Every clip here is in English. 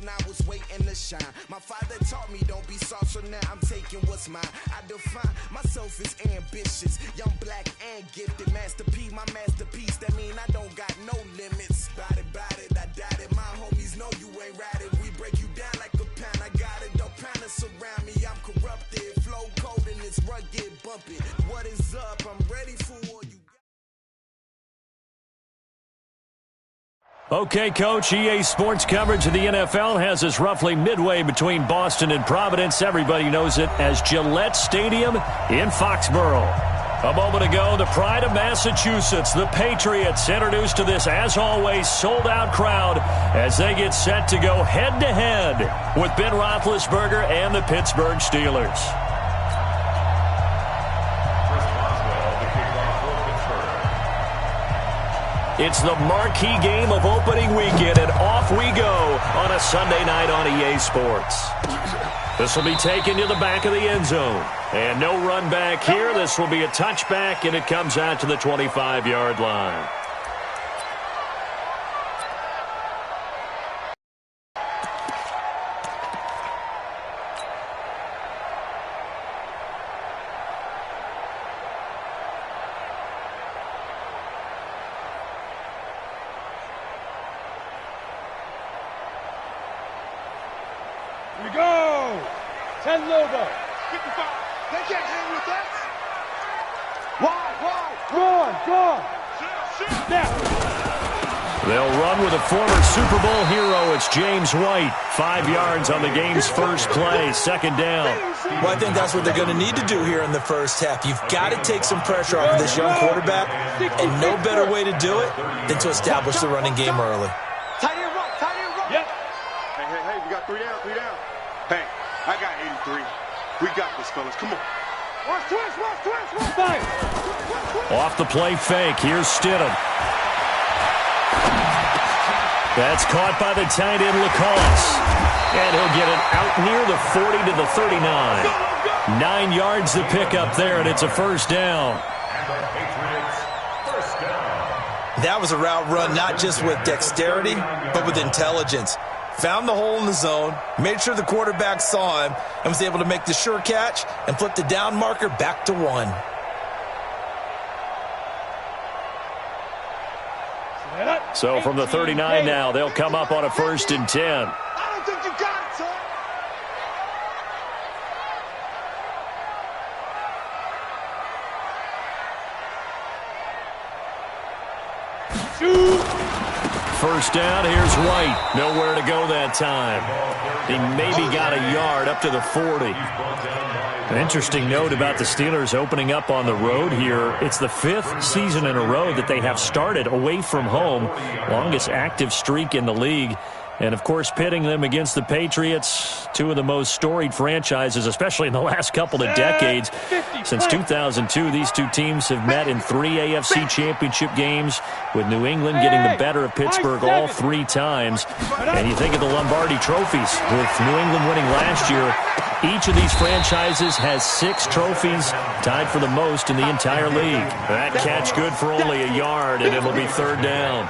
I was waiting to shine. My father taught me don't be soft, so now I'm taking what's mine. I define myself as ambitious, young, black, and gifted. Master P, my masterpiece. That mean I don't got no limits. Bout it, I doubt it. My homies know you ain't ratted. We break you down like a pound. I got it, don't pound us around me. I'm corrupted, flow cold and it's rugged, bumpy. What is up? I'm ready for all you. Okay, Coach, EA Sports coverage of the NFL has us roughly midway between Boston and Providence. Everybody knows it as Gillette Stadium in Foxborough. A moment ago, the pride of Massachusetts, the Patriots, introduced to this, as always, sold-out crowd as they get set to go head-to-head with Ben Roethlisberger and the Pittsburgh Steelers. It's the marquee game of opening weekend, and off we go on a Sunday night on EA Sports. This will be taken to the back of the end zone. And no run back here. This will be a touchback, and it comes out to the 25-yard line. We go! 10 logo. 55. They can't hang with us. Wide. Run. Now. They'll run with a former Super Bowl hero. It's James White. 5 yards on the game's first play. Second down. Well, I think that's what they're going to need to do here in the first half. You've got to take some pressure off of this young quarterback, and no better way to do it than to establish the running game early. Tight end run. Yep. Hey, we got 3 down. Hey, I got 83. We got this, fellas. Come on. Watch twist. Fire. Off the play fake. Here's Stidham. That's caught by the tight end, Lacoste. And he'll get it out near the 40 to the 39. 9 yards to pick up there, and it's a first down. That was a route run not just with dexterity, but with intelligence. Found the hole in the zone, made sure the quarterback saw him, and was able to make the sure catch and flip the down marker back to 1. So from the 39 now, they'll come up on a 1st and 10. I don't think you got it, son. First down, here's White. Nowhere to go that time. He maybe got a yard up to the 40. An interesting note about the Steelers opening up on the road here. It's the 5th season in a row that they have started away from home. Longest active streak in the league. And, of course, pitting them against the Patriots, two of the most storied franchises, especially in the last couple of decades. Since 2002, these two teams have met in 3 AFC championship games, with New England getting the better of Pittsburgh all 3 times. And you think of the Lombardi trophies, with New England winning last year. Each of these franchises has 6 trophies, tied for the most in the entire league. That catch good for only a yard, and it'll be 3rd down.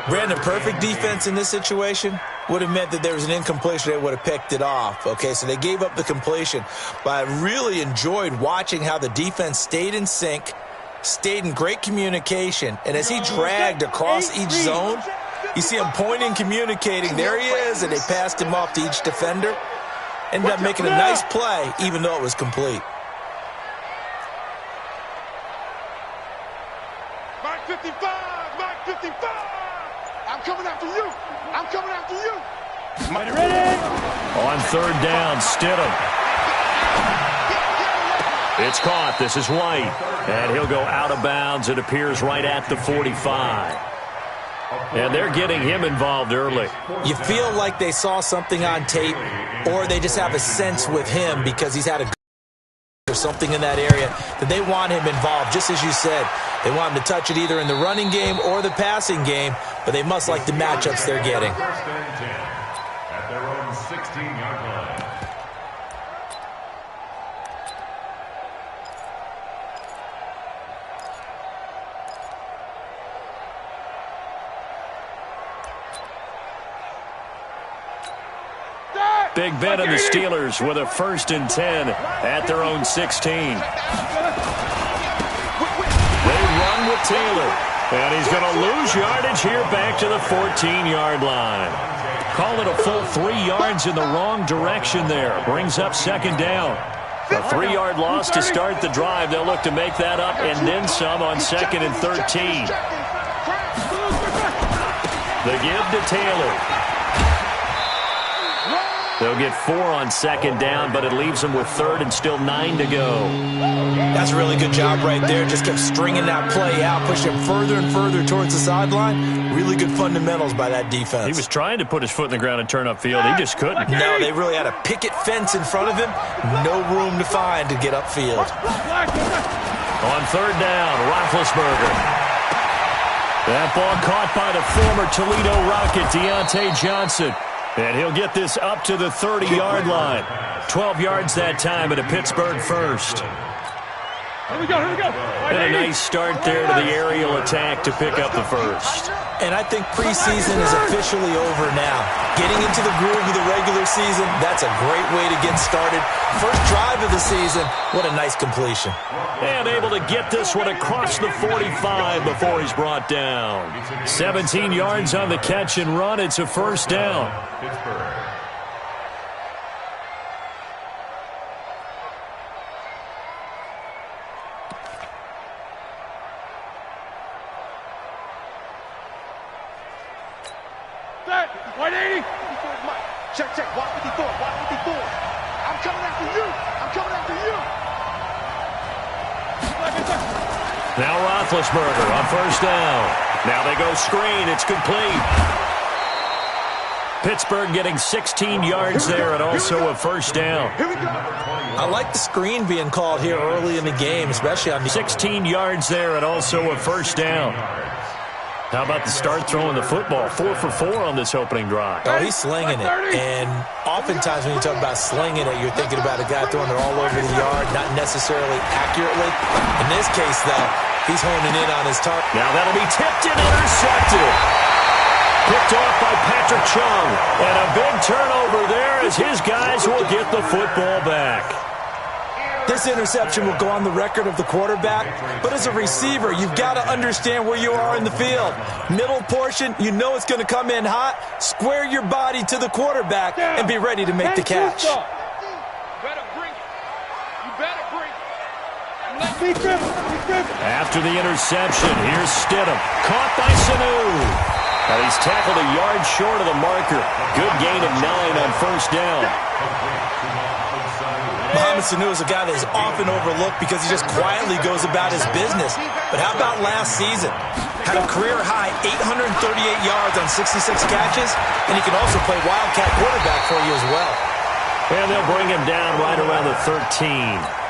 Brandon, perfect defense in this situation would have meant that there was an incompletion. They would have picked it off. Okay, so they gave up the completion. But I really enjoyed watching how the defense stayed in sync, stayed in great communication. And as he dragged across each zone, you see him pointing, communicating. There he is, and they passed him off to each defender. Ended up making a nice play, even though it was complete. Mark 55. I'm coming after you. Ready? On 3rd down, Stidham. It's caught. This is White. And he'll go out of bounds. It appears right at the 45. And they're getting him involved early. You feel like they saw something on tape, or they just have a sense with him because he's had a or something in that area that they want him involved. Just as you said, they want him to touch it either in the running game or the passing game, but they must like the matchups they're getting. At their own 16-yard line. Big Ben and the Steelers with a 1st and 10 at their own 16. They run with Taylor. And he's going to lose yardage here back to the 14-yard line. Call it a full 3 yards in the wrong direction there. Brings up 2nd down. A 3-yard loss to start the drive. They'll look to make that up and then some on 2nd and 13. The give to Taylor. They'll get 4 on 2nd down, but it leaves them with 3rd and still 9 to go. That's a really good job right there. Just kept stringing that play out, pushing him further and further towards the sideline. Really good fundamentals by that defense. He was trying to put his foot in the ground and turn upfield. He just couldn't. No, they really had a picket fence in front of him. No room to find to get upfield. On 3rd down, Roethlisberger. That ball caught by the former Toledo Rocket, Deontay Johnson. And he'll get this up to the 30-yard line. 12 yards that time at a Pittsburgh 1st. Here we go. And a nice start there to the aerial attack to pick up the 1st. And I think preseason is officially over now. Getting into the groove of the regular season, that's a great way to get started. First drive of the season, what a nice completion. And able to get this one across the 45 before he's brought down. 17 yards on the catch and run. It's a 1st down. Pittsburgh. Set. 180. Check. Watch 54. I'm coming after you. Now Roethlisberger on 1st down. Now they go screen. It's complete. Pittsburgh getting 16 yards there and also a 1st down. Here we go. I like the screen being called here early in the game, especially on the 16 yards there and also a 1st down. How about the start throwing the football? 4 for 4 on this opening drive. Oh, he's slinging it. And oftentimes when you talk about slinging it, you're thinking about a guy throwing it all over the yard, not necessarily accurately. In this case, though, he's honing in on his target. Now that'll be tipped and intercepted. Picked off by Patrick Chung. And a big turnover there as his guys will get the football back. This interception will go on the record of the quarterback, but as a receiver, you've got to understand where you are in the field. Middle portion, you know it's going to come in hot. Square your body to the quarterback and be ready to make the catch. After the interception, here's Stidham. Caught by Sanu. And he's tackled a yard short of the marker. Good gain of 9 on 1st down. Mohamed Sanu is a guy that is often overlooked because he just quietly goes about his business. But how about last season? Had a career-high 838 yards on 66 catches, and he can also play Wildcat quarterback for you as well. And they'll bring him down right around the 13.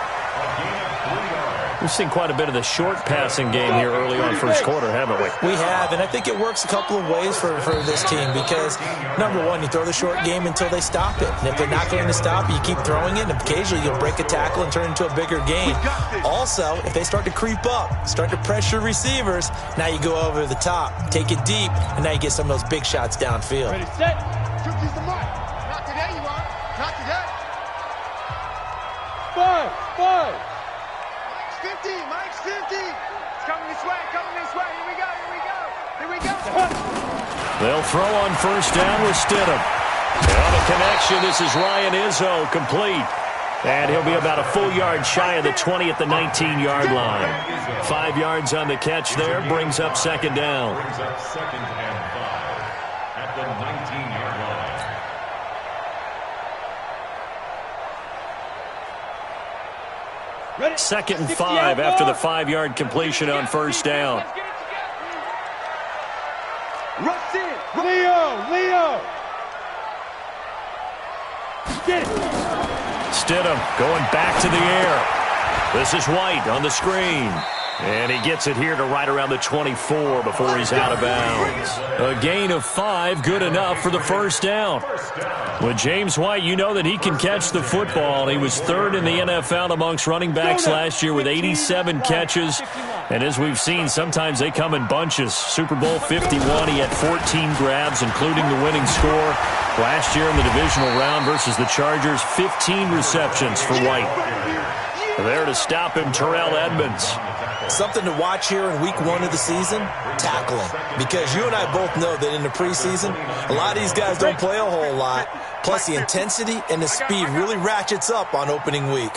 We've seen quite a bit of the short passing game here early on 1st quarter, haven't we? We have, and I think it works a couple of ways for this team because, number one, you throw the short game until they stop it. And if they're not going to stop it, you keep throwing it, and occasionally you'll break a tackle and turn it into a bigger gain. Also, if they start to creep up, start to pressure receivers, now you go over the top, take it deep, and now you get some of those big shots downfield. Ready, set. Cookies the mark. Not today, you are. Not today. 5. Mike's 50. It's coming this way. Here we go. They'll throw on 1st down with Stidham. And on the connection, this is Ryan Izzo, complete. And he'll be about a full yard shy of the 20 at the 19-yard line. 5 yards on the catch there, brings up 2nd down. Brings up 2nd and 5 at the 19-yard line. Ready. 2nd and 5 after the 5-yard completion on 1st down. Rush in. Leo. Get it. Stidham going back to the air. This is White on the screen. And he gets it here to right around the 24 before he's out of bounds. A gain of 5, good enough for the first down. With James White, you know that he can catch the football. He was third in the NFL amongst running backs last year with 87 catches. And as we've seen, sometimes they come in bunches. Super Bowl 51, he had 14 grabs, including the winning score. Last year in the divisional round versus the Chargers, 15 receptions for White. There to stop him, Terrell Edmonds. Something to watch here in week 1 of the season, tackling. Because you and I both know that in the preseason, a lot of these guys don't play a whole lot. Plus, the intensity and the speed really ratchets up on opening week.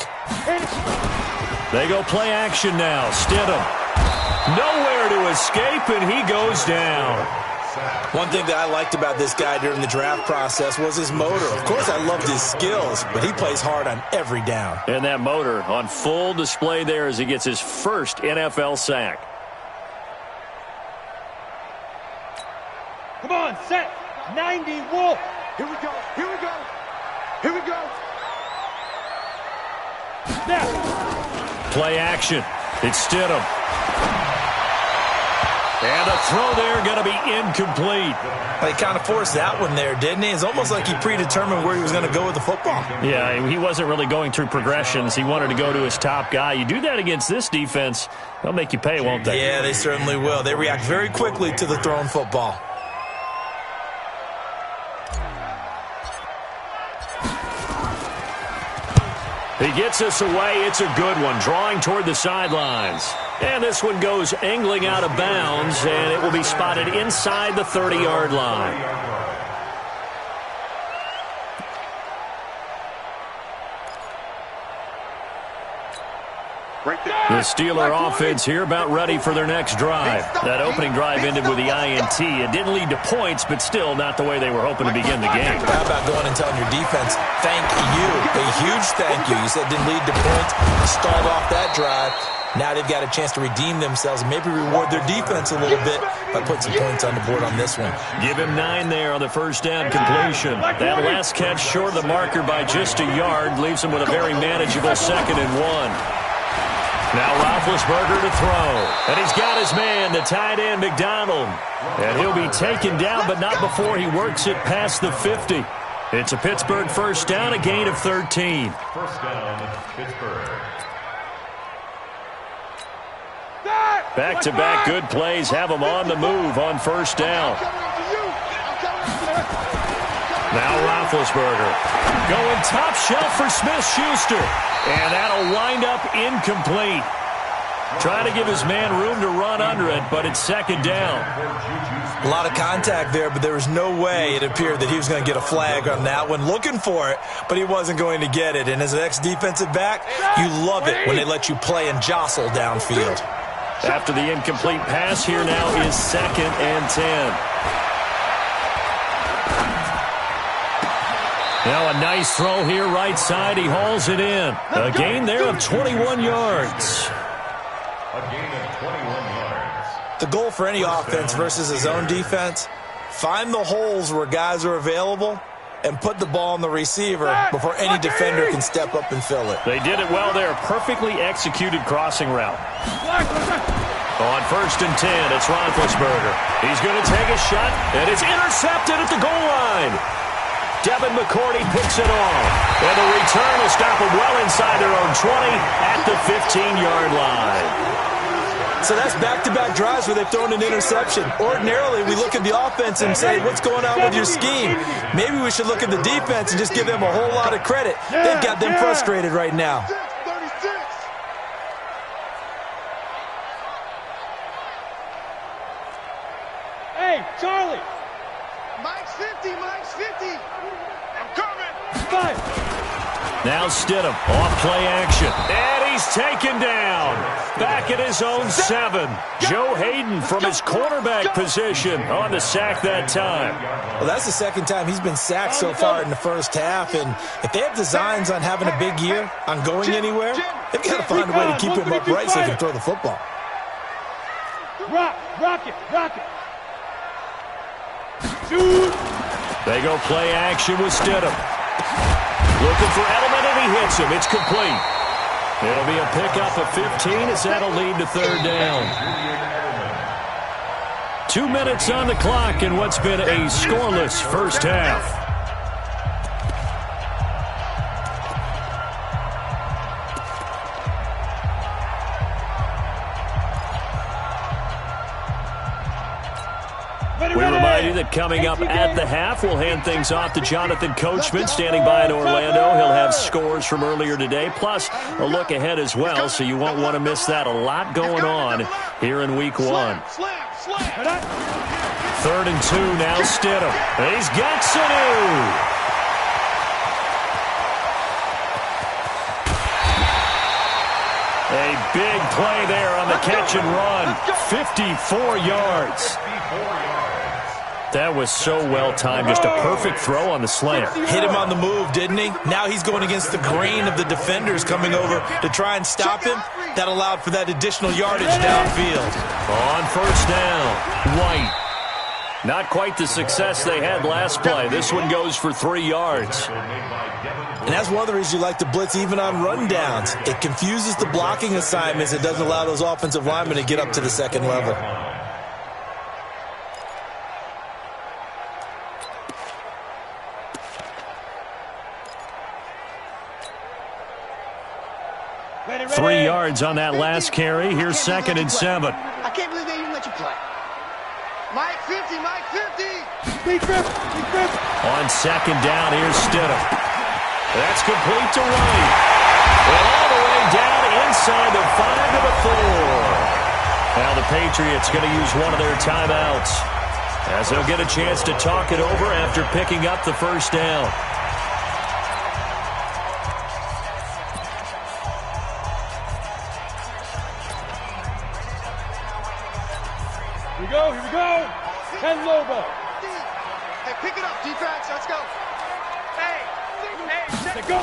They go play action now. Stidham. Nowhere to escape, and he goes down. One thing that I liked about this guy during the draft process was his motor. Of course, I loved his skills, but he plays hard on every down. And that motor on full display there as he gets his first NFL sack. Come on, set. 90, Wolf. Here we go. Here we go. Here we go. Snap. Play action. It's Stidham. And a throw there going to be incomplete. He kind of forced that one there, didn't he? It's almost like he predetermined where he was going to go with the football. Yeah, he wasn't really going through progressions. He wanted to go to his top guy. You do that against this defense, they'll make you pay, won't they? Yeah, they certainly will. They react very quickly to the thrown football. He gets us away. It's a good one, drawing toward the sidelines. And this one goes angling out of bounds, and it will be spotted inside the 30-yard line. Right there. The Steeler offense here about ready for their next drive. That opening drive ended with the INT. It didn't lead to points, but still not the way they were hoping to begin the game. How about going and telling your defense, thank you, a huge thank you. You said didn't lead to points, stalled off that drive. Now they've got a chance to redeem themselves and maybe reward their defense a little bit by putting some points on the board on this one. Give him 9 there on the first down completion. That last catch short of the marker by just a yard leaves him with a very manageable 2nd and 1. Now Roethlisberger to throw. And he's got his man, the tight end, McDonald. And he'll be taken down, but not before he works it past the 50. It's a Pittsburgh first down, a gain of 13. First down, Pittsburgh. Back-to-back good plays have him on the move on first down. Now Roethlisberger going top shelf for Smith-Schuster. And that'll wind up incomplete. Trying to give his man room to run under it, but it's 2nd down. A lot of contact there, but there was no way it appeared that he was going to get a flag on that one. Looking for it, but he wasn't going to get it. And as an ex-defensive back, you love it when they let you play and jostle downfield. After the incomplete pass, here now is 2nd and 10. Now a nice throw here right side. He hauls it in. A gain there of 21 yards. A gain of 21 yards. The goal for any offense versus his own defense, find the holes where guys are available and put the ball on the receiver before any defender can step up and fill it. They did it well there. Perfectly executed crossing route. On 1st and 10, it's Roethlisberger. He's going to take a shot, and it's intercepted at the goal line. Devin McCourty picks it off. And the return will stop them well inside their own 20 at the 15-yard line. So that's back-to-back drives where they've thrown an interception. Ordinarily, we look at the offense and say, what's going on with your scheme? Maybe we should look at the defense and just give them a whole lot of credit. They've got them frustrated right now. Hey, Charlie. Mike's 50, Mike's 50. I'm coming. 5. Now Stidham off play action. And he's taken down. Back at his own 7. Joe Hayden from his quarterback position on the sack that time. Well, that's the 2nd time he's been sacked so far in the first half. And if they have designs on having a big year, on going anywhere, they've got to find a way to keep him upright so he can throw the football. Rock it. Shoot. They go play action with Stidham. Looking for Edelman, and he hits him. It's complete. It'll be a pickup of 15 as that'll lead to third down. 2 minutes on the clock in what's been a scoreless first half. We remind you that coming up at the half, we'll hand things off to Jonathan Coachman, standing by in Orlando. He'll have scores from earlier today, plus a look ahead as well, so you won't want to miss that. A lot going on here in Week 1. 3rd and 2 now, Stidham. He's got Sanu. A big play there on the catch and run. 54 yards. That was so well timed. Just a perfect throw on the slant. Hit him on the move, didn't he? Now he's going against the grain of the defenders coming over to try and stop him. That allowed for that additional yardage downfield. On first down, White. Not quite the success they had last play. This one goes for 3 yards. And that's one of the reasons you like to blitz even on rundowns. It confuses the blocking assignments. It doesn't allow those offensive linemen to get up to the second level. Ready. 3 yards on that last carry. Here's 2nd and 7. I can't believe they even let you play. Mike 50, Mike 50. Speed grip. On 2nd down, here's Stidham. That's complete to White. And all the way down inside the 5 to the 4. Now the Patriots going to use one of their timeouts, as they'll get a chance to talk it over after picking up the first down. Here we go. Ken Lobo. Hey, pick it up, defense. Let's go. Hey, Let go.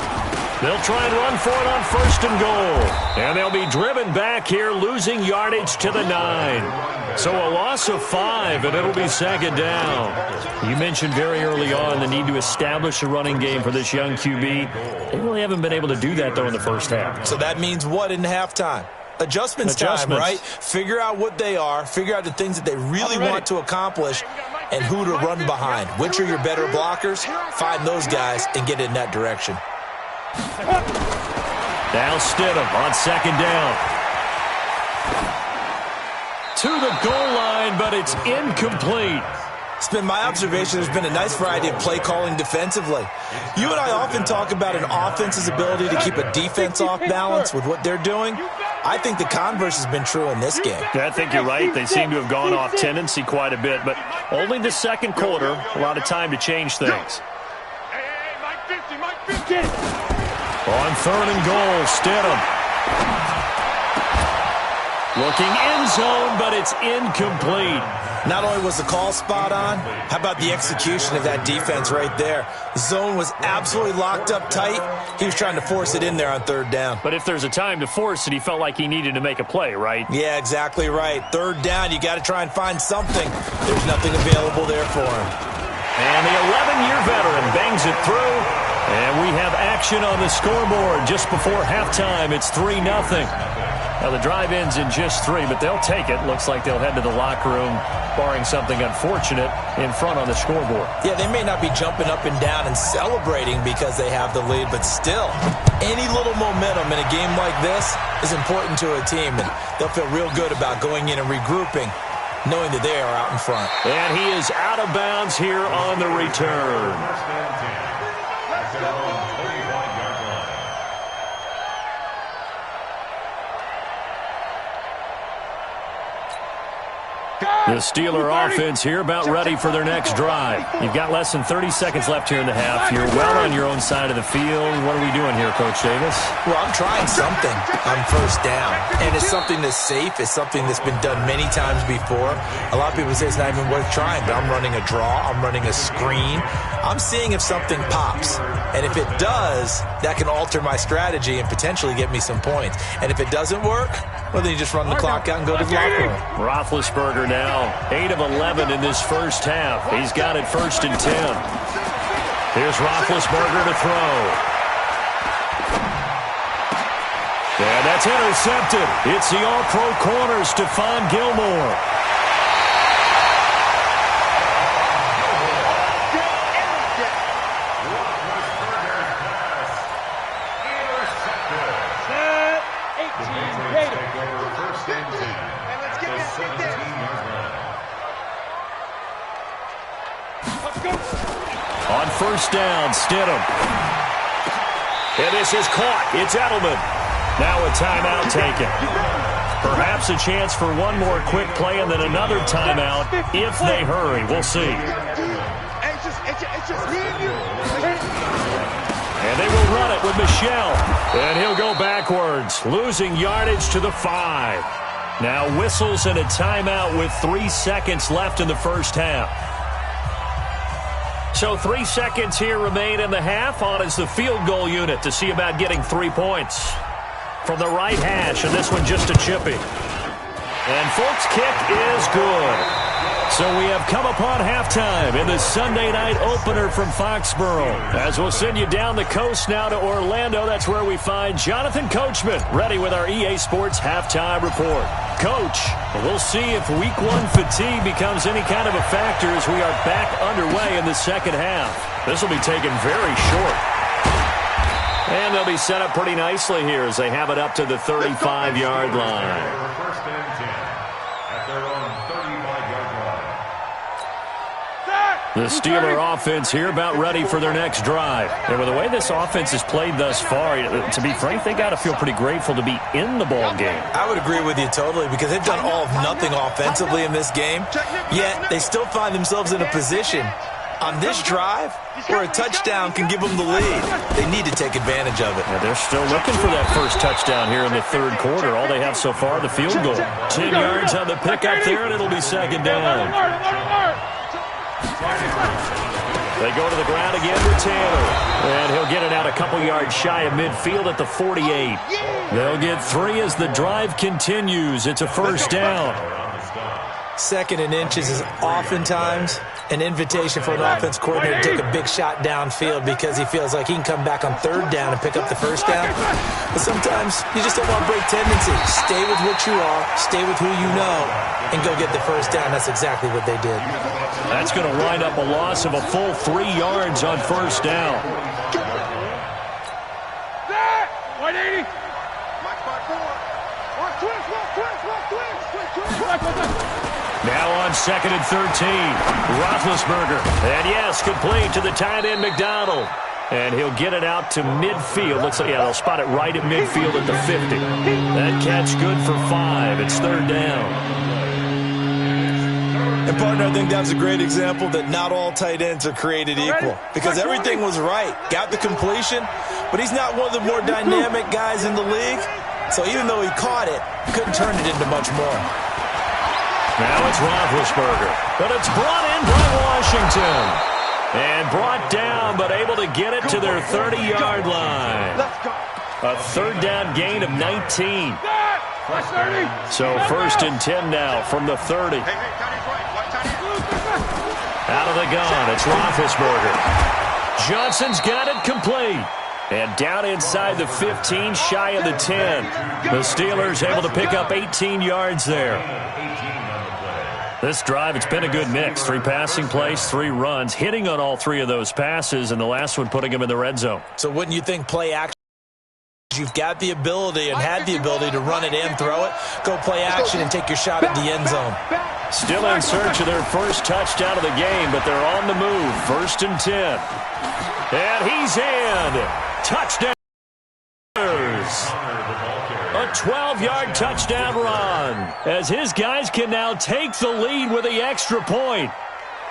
They'll try and run for it on 1st and goal. And they'll be driven back here, losing yardage to the 9. So a loss of 5, and it'll be 2nd down. You mentioned very early on the need to establish a running game for this young QB. They really haven't been able to do that, though, in the first half. So that means what in halftime? Adjustments time, right? Figure out what they are, figure out the things that they really want to accomplish, and who to run behind. Which are your better blockers? Find those guys and get in that direction. Now Stidham on 2nd down. To the goal line, but it's incomplete. It's been my observation there's been a nice variety of play calling defensively. You and I often talk about an offense's ability to keep a defense off balance with what they're doing. I think the converse has been true in this game. Yeah, I think you're right. They seem to have gone off tendency quite a bit, but only the 2nd quarter, a lot of time to change things. Hey, Mike 50. On 3rd and goal, Stidham. Looking end zone, but it's incomplete. Not only was the call spot on, how about the execution of that defense right there? The zone was absolutely locked up tight. He was trying to force it in there on 3rd down. But if there's a time to force it, he felt like he needed to make a play, right? Yeah, exactly right. 3rd down, you got to try and find something. There's nothing available there for him. And the 11-year veteran bangs it through. And we have action on the scoreboard just before halftime. It's 3-0. Now, the drive ends in just 3, but they'll take it. Looks like they'll head to the locker room, barring something unfortunate, in front on the scoreboard. Yeah, they may not be jumping up and down and celebrating because they have the lead, but still, any little momentum in a game like this is important to a team, and they'll feel real good about going in and regrouping, knowing that they are out in front. And he is out of bounds here on the return. The Steeler offense here about ready for their next drive. You've got less than 30 seconds left here in the half. You're well on your own side of the field. What are we doing here, Coach Davis? Well, I'm trying something on 1st down. And it's something that's safe. It's something that's been done many times before. A lot of people say it's not even worth trying, but I'm running a draw. I'm running a screen. I'm seeing if something pops. And if it does, that can alter my strategy and potentially get me some points. And if it doesn't work, well, then you just run the clock out and go to the locker room. Roethlisberger now 8 of 11 in this first half. He's got it 1st and 10. Here's Roethlisberger to throw. That's intercepted. It's the All-Pro corner, Stephon Gilmore. On first down, Stidham. And this is caught. It's Edelman. Now a timeout taken. Perhaps a chance for one more quick play and then another timeout if they hurry. We'll see. And they will run it with Michel. And he'll go backwards, losing yardage to the 5. Now whistles and a timeout with 3 seconds left in the first half. So 3 seconds here remain in the half. On is the field goal unit to see about getting 3 points. From the right hash, and this one just a chippy. And Folk's kick is good. So we have come upon halftime in the Sunday night opener from Foxborough. As we'll send you down the coast now to Orlando, that's where we find Jonathan Coachman ready with our EA Sports halftime report. Coach, we'll see if week 1 fatigue becomes any kind of a factor as we are back underway in the second half. This will be taken very short. And they'll be set up pretty nicely here as they have it up to the 35-yard line. First and 10 at their own 35-yard line. The Steeler offense here about ready for their next drive. And with the way this offense has played thus far, to be frank, they got to feel pretty grateful to be in the ball game. I would agree with you totally because they've done all of nothing offensively in this game, yet they still find themselves in a position on this drive where a touchdown can give them the lead. They need to take advantage of it. Yeah, they're still looking for that first touchdown here in the third quarter. All they have so far, the field goal. 10 yards on the pickup there, and it'll be second down. They go to the ground again with Taylor. And he'll get it out a couple yards shy of midfield at the 48. They'll get 3 as the drive continues. It's a first down. Second and inches is oftentimes an invitation for an offense coordinator to take a big shot downfield because he feels like he can come back on third down and pick up the first down. But sometimes you just don't want to break tendency. Stay with what you are, stay with who you know, and go get the first down. That's exactly what they did. That's going to wind up a loss of a full 3 yards on first down. 180. Now on second and 13, Roethlisberger. And yes, complete to the tight end, McDonald. And he'll get it out to midfield. Looks like, yeah, they'll spot it right at midfield at the 50. That catch good for 5. It's third down. And, partner, I think that was a great example that not all tight ends are created equal because everything was right. Got the completion, but he's not one of the more dynamic guys in the league. So even though he caught it, couldn't turn it into much more. Now it's Roethlisberger, but it's brought in by Washington. And brought down, but able to get it to their 30-yard line. A third down gain of 19. So first and 10 now from the 30. Out of the gun, it's Roethlisberger. Johnson's got it complete. And down inside the 15, shy of the 10. The Steelers able to pick up 18 yards there. This drive, it's been a good mix. 3 passing plays, 3 runs, hitting on all 3 of those passes, and the last one putting them in the red zone. So wouldn't you think play action? You've got the ability and had the ability to run it and throw it. Go play action and take your shot at the end zone. Still in search of their first touchdown of the game, but they're on the move. First and 10. And he's in. Touchdown. A 12-yard touchdown run as his guys can now take the lead with the extra point.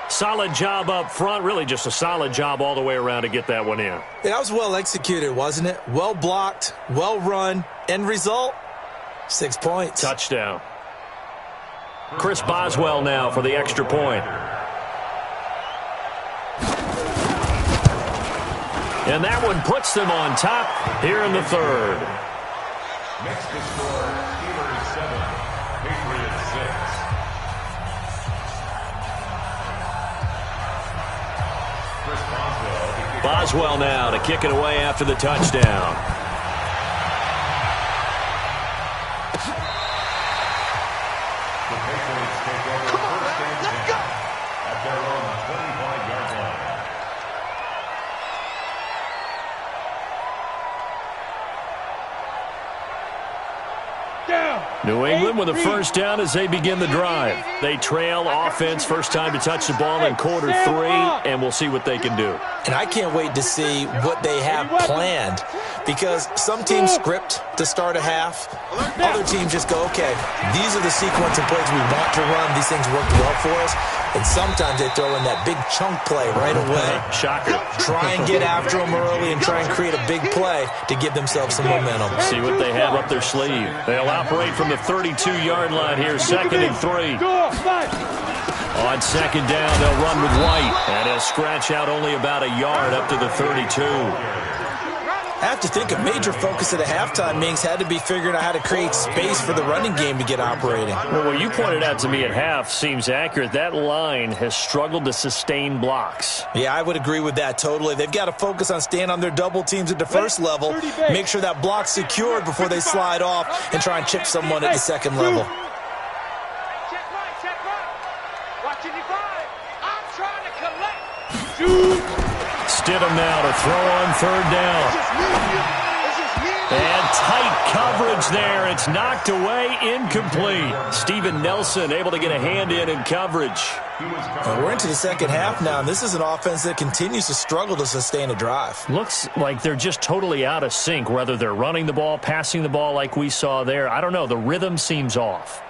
Solid job up front. Really just a solid job all the way around to get that one in. Yeah, that was well executed, wasn't it? Well blocked, well run. End result, 6 points. Touchdown. Chris Boswell now for the extra point. And that one puts them on top here in the third. Next to score, Steelers 7, Patriots 6. Boswell now to kick it away after the touchdown. Come on, man. Let's go. At their own 25-yard line. New England with a first down as they begin the drive. They trail offense, first time to touch the ball in quarter 3, and we'll see what they can do. And I can't wait to see what they have planned, because some teams script to start a half. Other teams just go, okay, these are the sequence of plays we want to run. These things worked well for us. And sometimes they throw in that big chunk play right away. Shocker. Try and get after them early and try and create a big play to give themselves some momentum. See what they have up their sleeve. They'll operate from the 32-yard line here, 2nd and 3. On 2nd down, they'll run with White, and he'll scratch out only about a yard up to the 32. I have to think a major focus at a halftime means had to be figuring out how to create space for the running game to get operating. Well, what you pointed out to me at half seems accurate. That line has struggled to sustain blocks. Yeah, I would agree with that totally. They've got to focus on staying on their double teams at the first level, make sure that block's secured before they slide off and try and chip someone at the second level. Check right. Watching you five. I'm trying to collect. Stidham now to throw on 3rd down. And tight coverage there. It's knocked away, incomplete. Steven Nelson able to get a hand in coverage. We're into the second half now, and this is an offense that continues to struggle to sustain a drive. Looks like they're just totally out of sync, whether they're running the ball, passing the ball like we saw there. I don't know. The rhythm seems off.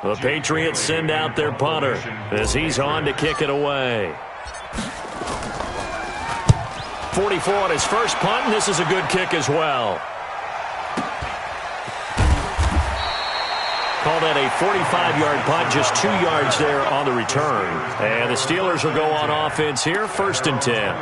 The Patriots send out their punter as he's on to kick it away. 44 on his first punt, and this is a good kick as well. Call that a 45-yard punt, just 2 yards there on the return. And the Steelers will go on offense here, 1st and 10.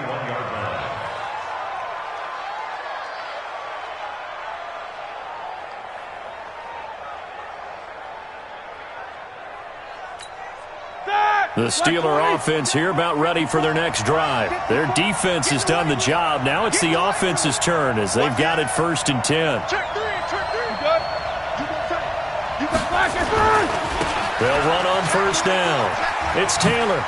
The Steeler offense here about ready for their next drive. Their defense has done the job. Now it's the offense's turn as they've got it 1st and 10. They'll run on 1st down. It's Taylor.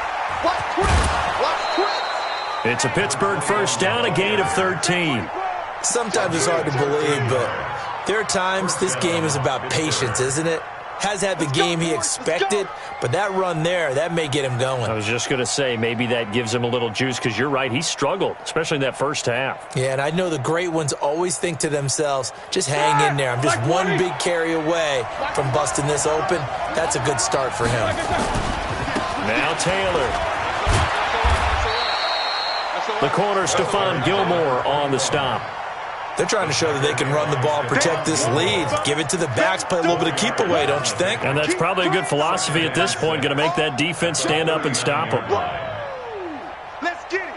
It's a Pittsburgh 1st down, a gain of 13. Sometimes it's hard to believe, but there are times this game is about patience, isn't it? Has had the game he expected, but that run there, that may get him going. I was just going to say, maybe that gives him a little juice, because you're right, he struggled, especially in that first half. Yeah, and I know the great ones always think to themselves, just hang in there. I'm just one big carry away from busting this open. That's a good start for him. Now Taylor. The corner, Stephon Gilmore on the stop. They're trying to show that they can run the ball and protect this lead. Give it to the backs, play a little bit of keep away, don't you think? And that's probably a good philosophy at this point, going to make that defense stand up and stop them. Let's get it.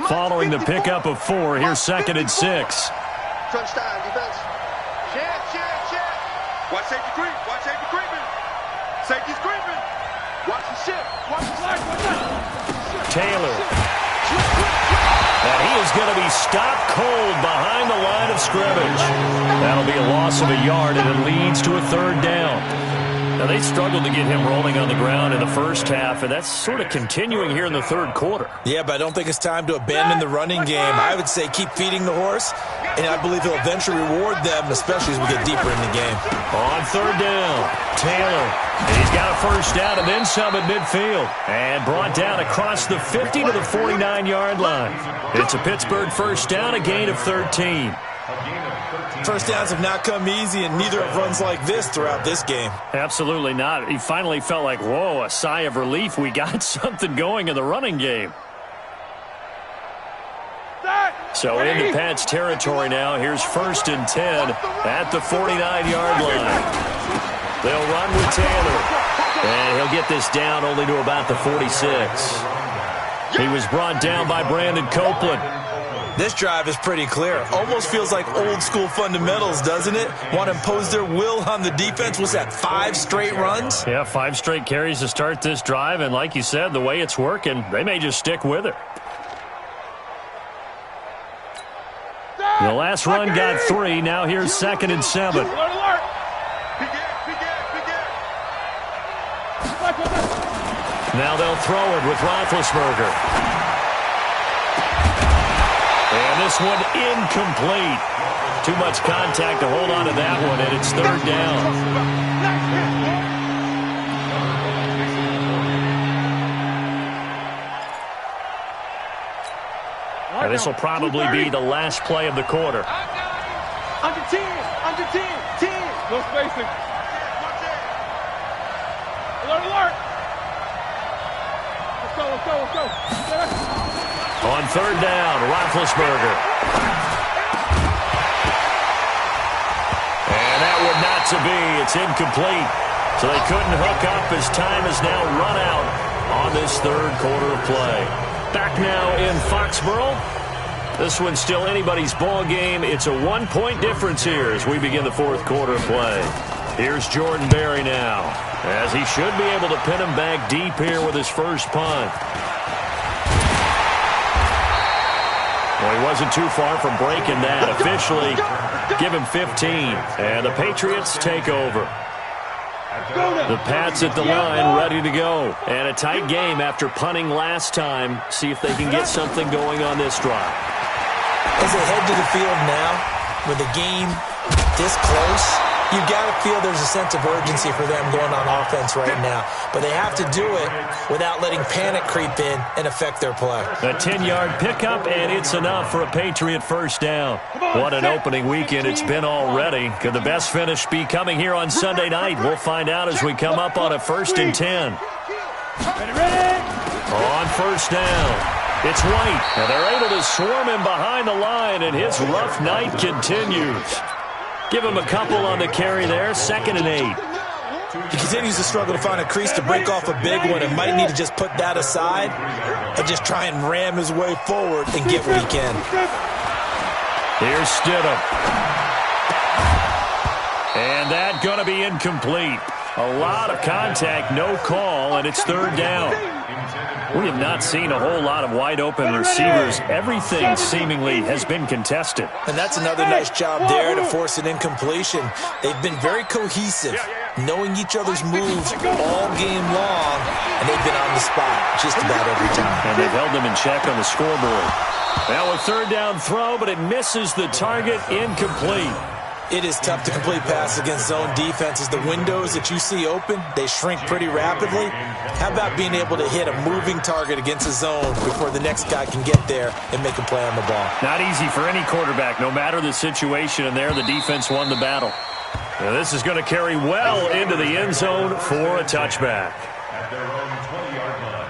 Following the pickup of 4, here's 2nd and 6. Crunch time, defense. Check. Watch safety creep. Watch safety creeping. Safety's creeping. Watch the ship. Watch the slide. Taylor. And he is going to be stopped cold behind the line of scrimmage. That'll be a loss of a yard, and it leads to a 3rd down. Now, they struggled to get him rolling on the ground in the first half, and that's sort of continuing here in the 3rd quarter. Yeah, but I don't think it's time to abandon the running game. I would say keep feeding the horse, and I believe he'll eventually reward them, especially as we get deeper in the game. On 3rd down, Taylor. And he's got a first down and then some at midfield. And brought down across the 50 to the 49-yard line. It's a Pittsburgh 1st down, a gain of 13. First downs have not come easy, and neither have runs like this throughout this game. Absolutely not. He finally felt like, whoa, a sigh of relief. We got something going in the running game. So into Pat's territory now. Here's 1st and 10 at the 49-yard line. They'll run with Taylor. And he'll get this down only to about the 46. He was brought down by Brandon Copeland. This drive is pretty clear. Almost feels like old school fundamentals, doesn't it? Want to impose their will on the defense. Was that 5 straight runs? Yeah, 5 straight carries to start this drive, and like you said, the way it's working, they may just stick with it. The last run got 3. Now here's 2nd and 7. Now they'll throw it with Roethlisberger. And this one incomplete. Too much contact to hold on to that one, and it's 3rd down. And this will probably be the last play of the quarter. Under 10, 10. No spacing. Alert, alert. Let's go. On 3rd down, Roethlisberger. And that would not to be. It's incomplete. So they couldn't hook up as time is now run out on this 3rd quarter of play. Back now in Foxborough. This one's still anybody's ball game. It's a 1-point difference here as we begin the 4th quarter of play. Here's Jordan Berry now, as he should be able to pin him back deep here with his first punt. Well, he wasn't too far from breaking that. Officially, give him 15, and the Patriots take over. The Pats at the line, ready to go. And a tight game after punting last time. See if they can get something going on this drive. As they head to the field now, with the game this close, you've got to feel there's a sense of urgency for them going on offense right now. But they have to do it without letting panic creep in and affect their play. A 10-yard pickup, and it's enough for a Patriot first down. What an opening weekend it's been already. Could the best finish be coming here on Sunday night? We'll find out as we come up on a 1st and 10. On 1st down, it's White. And they're able to swarm him behind the line, and his rough night continues. Give him a couple on the carry there. 2nd and 8. He continues to struggle to find a crease to break off a big one and might need to just put that aside and just try and ram his way forward and get what he can. Here's Stidham. And that going to be incomplete. A lot of contact, no call, and it's 3rd down. We have not seen a whole lot of wide-open receivers. Everything seemingly has been contested. And that's another nice job there to force an incompletion. They've been very cohesive, knowing each other's moves all game long, and they've been on the spot just about every time. And they've held them in check on the scoreboard. Now a 3rd down throw, but it misses the target, incomplete. It is tough to complete passes against zone defenses. The windows that you see open, they shrink pretty rapidly. How about being able to hit a moving target against a zone before the next guy can get there and make a play on the ball? Not easy for any quarterback, no matter the situation, and there the defense won the battle. Now this is going to carry well into the end zone for a touchback. At their own 20-yard line.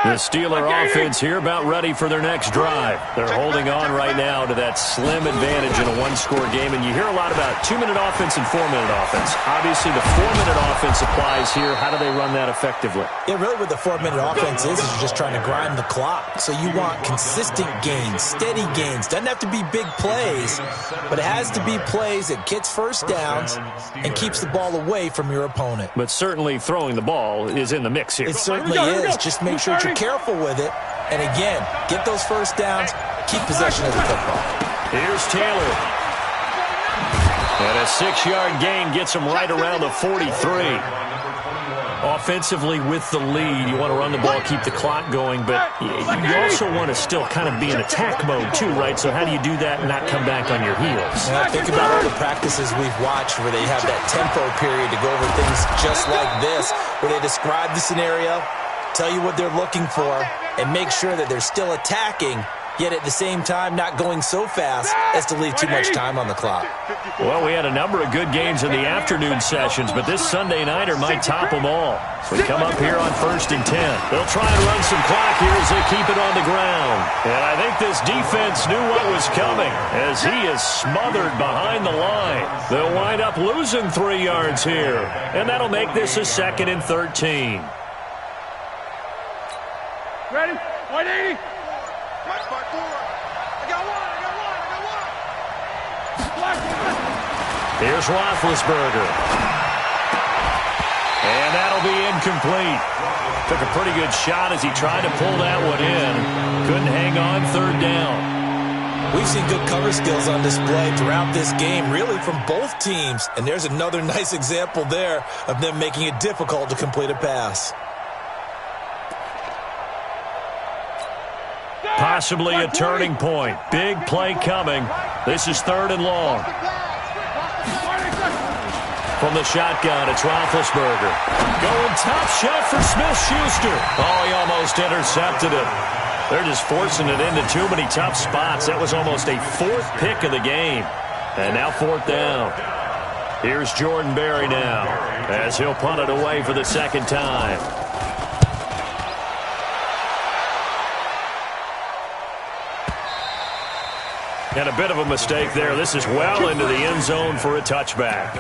The Steeler offense here about ready for their next drive. They're holding on right now to that slim advantage in a 1-score game. And you hear a lot about 2-minute offense and 4-minute offense. Obviously, the 4-minute offense applies here. How do they run that effectively? Yeah, really what the 4-minute offense is you're just trying to grind the clock. So you want consistent gains, steady gains. Doesn't have to be big plays, but it has to be plays that gets first downs and keeps the ball away from your opponent. But certainly throwing the ball is in the mix here. It certainly is. Just make sure you're careful with it. And again, get those first downs, keep possession of the football. Here's Taylor. And a 6-yard gain gets him right around the 43. Offensively with the lead, you want to run the ball, keep the clock going, but you also want to still kind of be in attack mode too, right? So how do you do that and not come back on your heels? And I think about all the practices we've watched where they have that tempo period to go over things just like this, where they describe the scenario, tell you what they're looking for, and make sure that they're still attacking yet at the same time not going so fast as to leave too much time on the clock. Well, we had a number of good games in the afternoon sessions, but this Sunday nighter might top them all. So we come up here on 1st and 10. They'll try and run some clock here as they keep it on the ground. And I think this defense knew what was coming as he is smothered behind the line. They'll wind up losing 3 yards here, and that'll make this a 2nd and 13. Ready? 180. Mike 5-4. I got one. Here's Roethlisberger. And that'll be incomplete. Took a pretty good shot as he tried to pull that one in. Couldn't hang on 3rd down. We've seen good cover skills on display throughout this game, really from both teams. And there's another nice example there of them making it difficult to complete a pass. Possibly a turning point. Big play coming. This is 3rd and long. From the shotgun, it's Roethlisberger. Going top shot for Smith-Schuster. Oh, he almost intercepted it. They're just forcing it into too many tough spots. That was almost a 4th pick of the game. And now 4th down. Here's Jordan Berry now as he'll punt it away for the 2nd time. And a bit of a mistake there. This is well into the end zone for a touchback.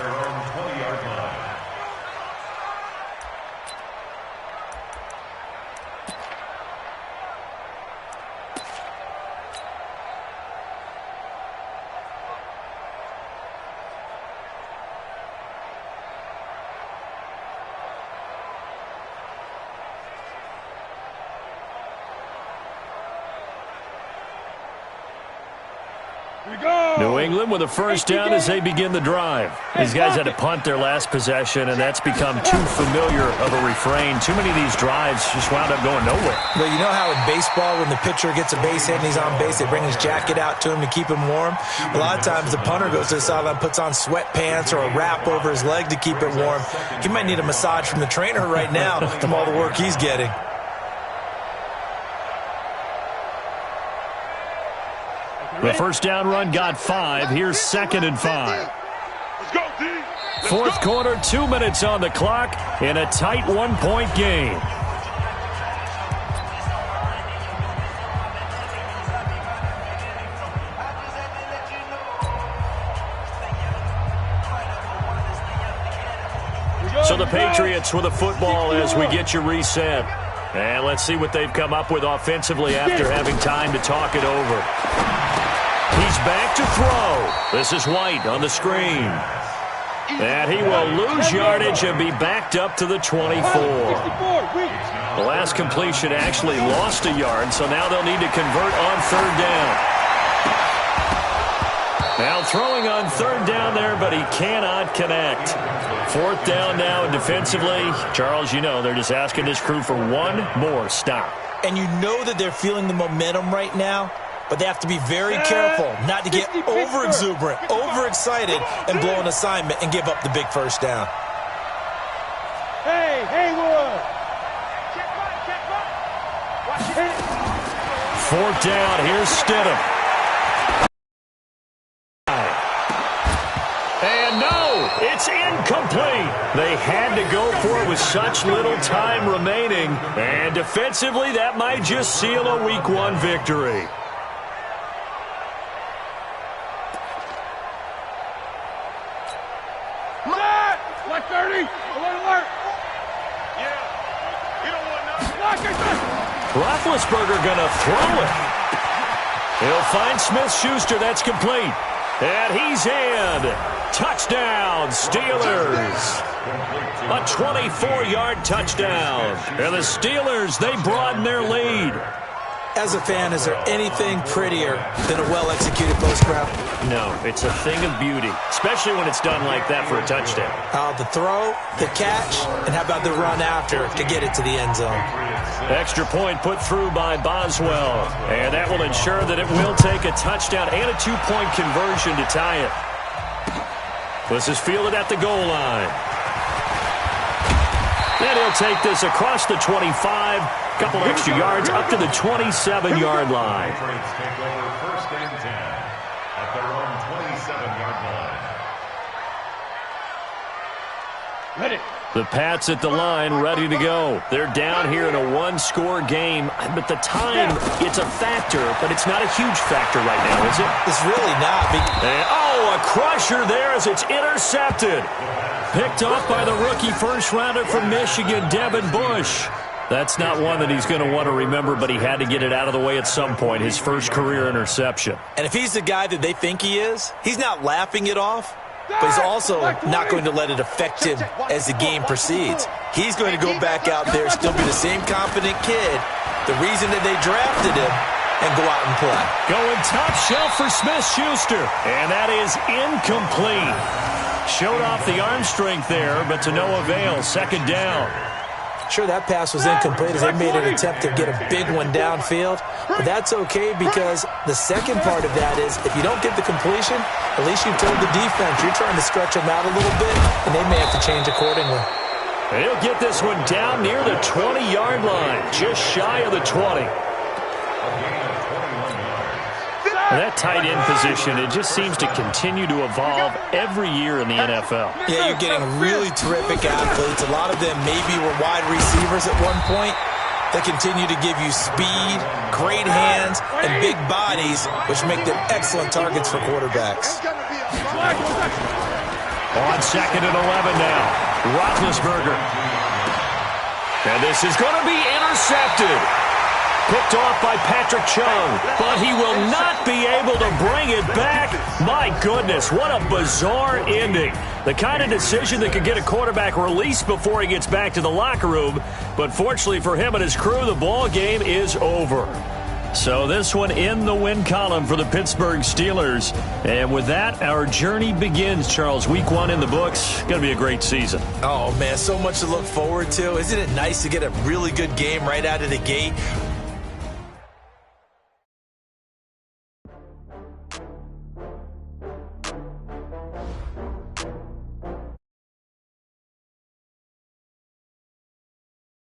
New England with a 1st down as they begin the drive. These guys had to punt their last possession, and that's become too familiar of a refrain. Too many of these drives just wound up going nowhere. Well, you know how in baseball when the pitcher gets a base hit and he's on base, they bring his jacket out to him to keep him warm? A lot of times the punter goes to the sideline, puts on sweatpants or a wrap over his leg to keep it warm. He might need a massage from the trainer right now from all the work he's getting. The 1st down run got 5. Here's 2nd and 5. Let's go, D. 4th quarter, 2 minutes on the clock in a tight 1-point game. So the Patriots with a football as we get you reset. And let's see what they've come up with offensively after having time to talk it over. He's back to throw. This is White on the screen. And he will lose yardage and be backed up to the 24. The last completion actually lost a yard, so now they'll need to convert on 3rd down. Now throwing on 3rd down there, but he cannot connect. 4th down now defensively. Charles, you know, they're just asking this crew for one more stop. And you know that they're feeling the momentum right now, but they have to be very careful not to get over-exuberant, overexcited, and blow an assignment and give up the big 1st down. Hey, Haywood! 4th down, here's Stidham. And no, it's incomplete. They had to go for it with such little time remaining. And defensively, that might just seal a Week 1 victory. Black 30, alert! Yeah. You don't want nothing. Roethlisberger gonna throw it. He'll find Smith-Schuster. That's complete. And he's in. Touchdown, Steelers. A 24-yard touchdown. And the Steelers, they broaden their lead. As a fan, is there anything prettier than a well-executed post route? No, it's a thing of beauty, especially when it's done like that for a touchdown. The throw, the catch, and how about the run after to get it to the end zone? Extra point put through by Boswell, and that will ensure that it will take a touchdown and a 2-point conversion to tie it. This is fielded at the goal line. And he'll take this across the 25, couple extra yards up to the 27-yard line. Patriots take over 1st and 10 at their own 27-yard line. Ready. The Pats at the line, ready to go. They're down here in a one-score game, but the time, it's a factor, but it's not a huge factor right now, is it? It's really not. And, a crusher there as it's intercepted. Picked off by the rookie first-rounder from Michigan, Devin Bush. That's not one that he's going to want to remember, but he had to get it out of the way at some point, his first career interception. And if he's the guy that they think he is, he's not laughing it off, but he's also not going to let it affect him as the game proceeds. He's going to go back out there, still be the same confident kid, the reason that they drafted him, and go out and play. Going top shelf for Smith-Schuster, and that is incomplete. Showed off the arm strength there, but to no avail. Second down. Sure, that pass was incomplete as they made an attempt to get a big one downfield, but that's okay because the second part of that is if you don't get the completion, at least you've told the defense you're trying to stretch them out a little bit, and they may have to change accordingly. He'll get this one down near the 20-yard line, just shy of the 20. That tight end position, it just seems to continue to evolve every year in the NFL. Yeah, you're getting really terrific athletes. A lot of them maybe were wide receivers at one point. They continue to give you speed, great hands, and big bodies, which make them excellent targets for quarterbacks. On 2nd and 11 now, Roethlisberger. And this is going to be intercepted. Picked off by Patrick Chung, but he will not be able to bring it back. My goodness, what a bizarre ending. The kind of decision that could get a quarterback released before he gets back to the locker room. But fortunately for him and his crew, the ball game is over. So this one in the win column for the Pittsburgh Steelers. And with that, our journey begins, Charles. Week 1 in the books. Going to be a great season. Oh, man, so much to look forward to. Isn't it nice to get a really good game right out of the gate?